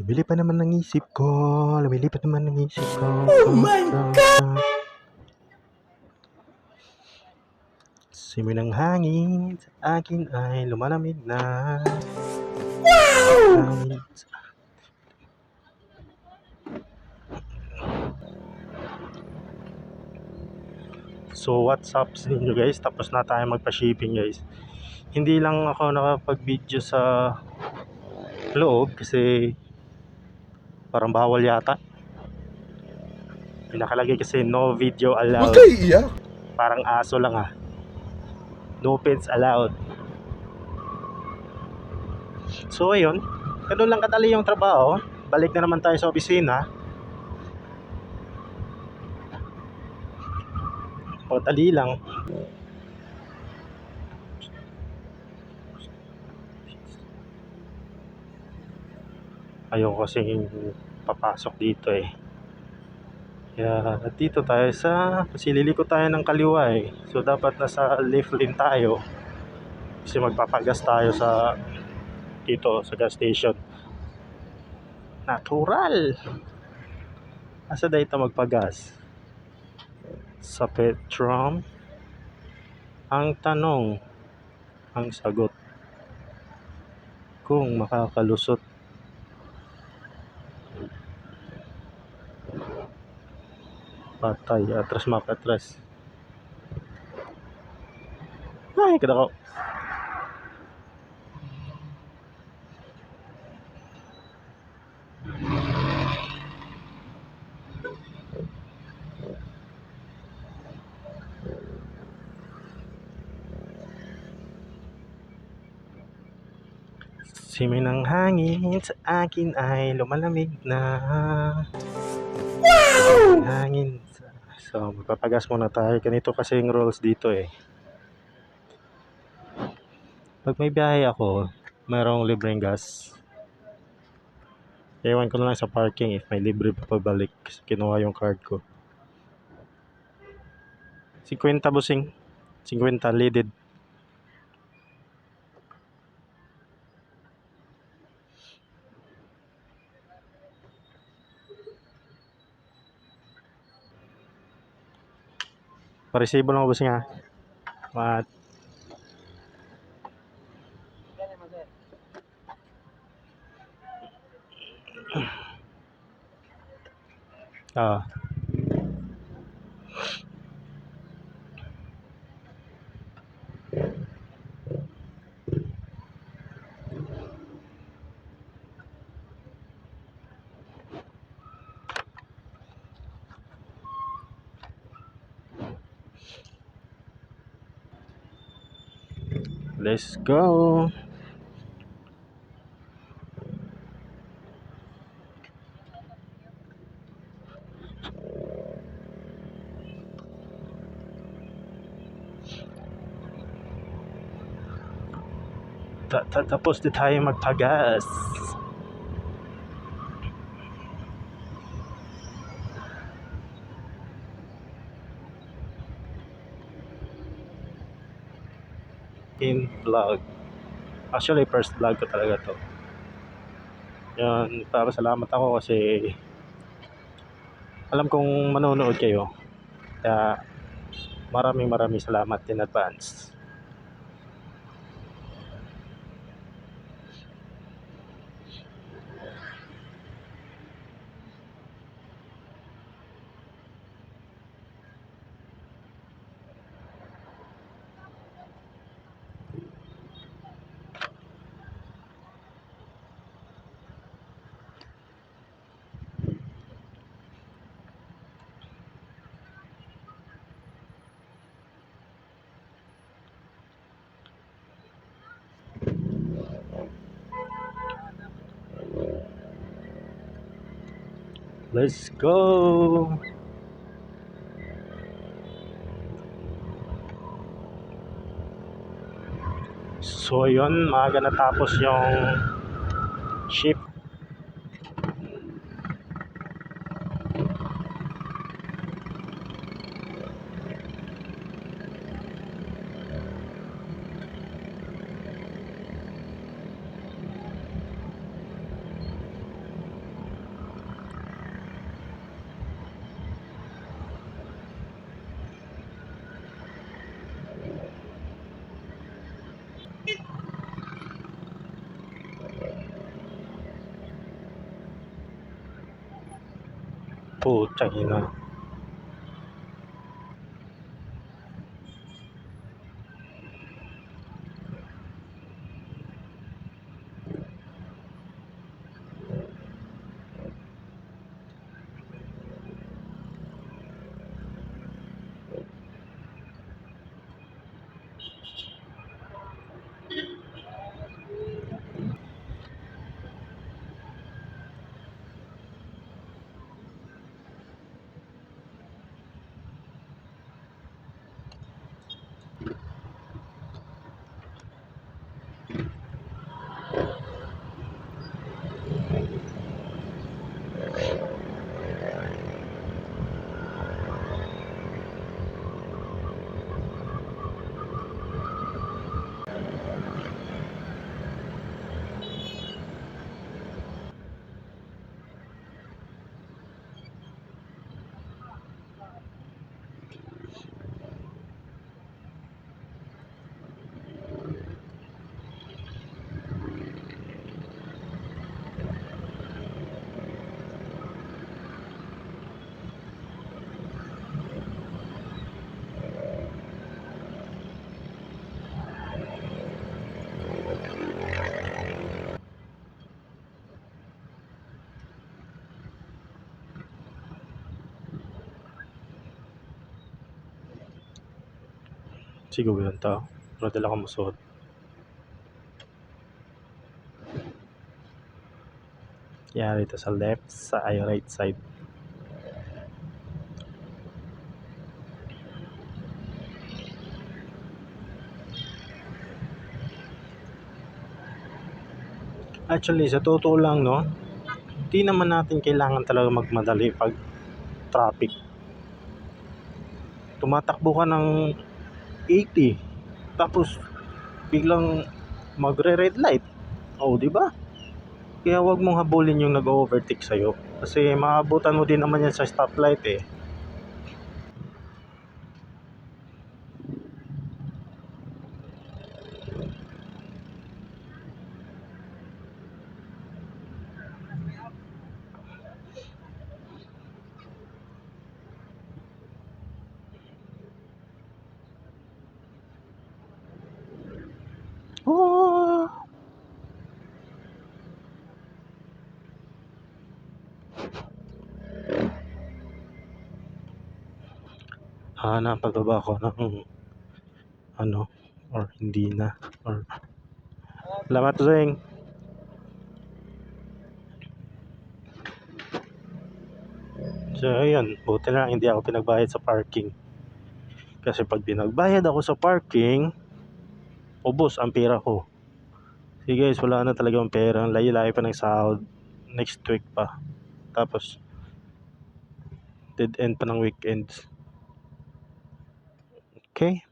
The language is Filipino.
Lumilipad pa naman ng isip ko, lumilipad naman ng isip ko. Oh my God! Simoy ng hangin sa akin ay lumalamig na. Wow! Hangin sa... So what's up sa inyo guys? Tapos na tayo magpa-shipping guys. Hindi lang ako nakapag-video sa loob kasi parang bawal yata. Pinakalagay kasi no video Huwag allowed. kayo iiyak. Parang aso lang ah. No pets allowed. So ayun, ganun lang kadali yung trabaho. Balik na naman tayo sa opisina. Madali lang. Ayoko kasing papasok dito eh. Kaya dito tayo sa, kasi liliko tayo ng kaliwa eh. So dapat nasa left lane tayo. Kasi magpapagas tayo sa dito sa gas station. Natural. Asa dito magpagas? Sa Petrom. Ang tanong, ang sagot, kung makakalusot. Patay, atras makatras. Ay, kada ko. Simoy ng hangin sa akin ay lumalamig na. Wow! Hangin. So, magpapagas muna tayo. Ganito kasi yung rules dito eh. Pag may biyahe ako, mayroong libreng gas. Ewan ko na lang sa parking if may libre pa pabalik. Kasi kinuha yung card ko. 50 busing. 50 leaded. Paresibo lang busing ha. Mat. Ah. Let's go. Tapos di tayo magpagas. In vlog. Actually, first vlog ko talaga to. Yan, salamat ako kasi alam kong manonood kayo. Kaya maraming salamat in advance. Let's go! So yun, maaga natapos yung shift. Putang ina. Siguro yun to. Pero dala ko musuot. Yari ito sa left, sa right side. Actually, sa totoo lang, no, di naman natin kailangan talaga magmadali pag traffic. Tumatakbo ka ng 80, tapos biglang magre-red light. Oh, di ba? Kaya wag mong habulin yung nag-overtake sa'yo. Kasi maabutan mo din naman yan sa stoplight eh. Oh! Hanapan pa ba ako ng ano, or hindi na, or salamat Zeng. So ayun, buti na lang hindi ako pinagbayad sa parking. Kasi pag pinagbayad ako sa parking, ubos ang pera ko. Sige guys, wala na talagang pera. Ang layo-layo pa ng sahod. Next week pa. Tapos dead end pa ng weekends. Okay?